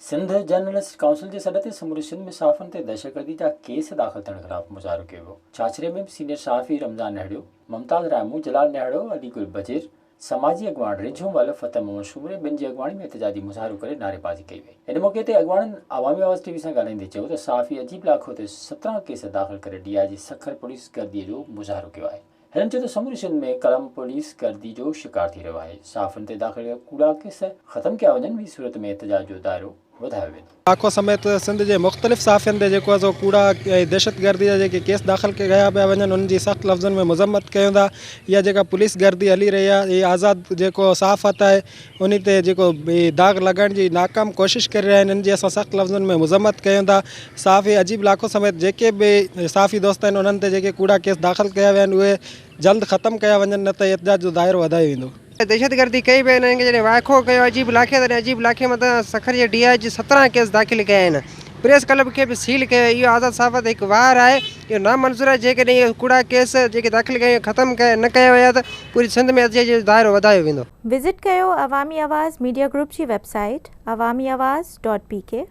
Sindh journalist council के सदस्य समूरे सिंध में सहाफ़ियुनि ते दहशतगर्दी जा केस दाख़िल थियण ख़िलाफ़ मुज़ाहिरो कयो वियो। छाछरे में सीनियर सहाफ़ी रमज़ान नेहड़ियो, मुमताज़ रायमू, जलाल नेहड़ो, अलीगुल बजीर, समाजी अॻवान रिझूमल फ़तेह मोहम्मद शूमरे ॿिनि जी अॻवाणी में एहतजाजी मुज़ाहिरो करे नारेबाज़ी कई वई। इन मौक़े ते अॻवाणनि अवामी आवाज़ टीवी सां ॻाल्हाईंदे चयो त सहाफ़ी अजीब लाखो ते 17 केस दाख़िल करे DIG सखर पुलिस गर्दीअ जो मुज़ाहिरो कयो आहे। हिननि चयो त समूरी सिंध में कलम पुलिस गर्दी जो शिकार थी रहियो आहे। सहाफ़ियुनि ते दाख़िल कूड़ा केस ख़त्म कया वञनि, ॿी सूरत में एहतजाज जो दायरो वधायो वेंदो। लाखों समेत सिंध के मुख़्तलिफ़ साफ़ियन ते कूड़ा दहशतगर्दी जा केस दाख़िल कया पिया वञनि, उनकी सख़्त लफ़्ज़नि में मज़म्मत कयूं था। इहा पुलिस गर्दी हली रही है, ये आज़ाद सहाफ़त है, उन ते दाग लगाने की नाकाम कोशिश कर रहा है, इनकी असां सख़्त लफ़्ज़नि में मज़म्मत कयूं था। सहाफ़ी अजीब लाखों समेत जेके भी सहाफ़ी दोस्त आहिनि उन्हनि ते कूड़ा केस दाख़िल कया विया आहिनि उहे जल्द ख़त्म कया वञनि, न त एहतजाज जो दायरो वधायो वेंदो। दहशतगर्दी कई पे जैसे वाक़ो कयो अजीब लाखे, अजीब लाखे मत सखर जे DIG 17 केस दाख़िल कया आहिनि। प्रेस क्लब के भी सील कयो। इहो आज़ाद सहाफ़त एक वार है, इहो नामंज़ूर है। जेकॾहिं इहे कूड़ा केस जेके दाख़िल कया ख़त्म न कया विया त पूरी सिंध में एहतजाज जो दायरो वधायो वेंदो। विज़िट कयो अवामी आवाज़ मीडिया ग्रुप जी वेबसाइट awamiawaz.pk।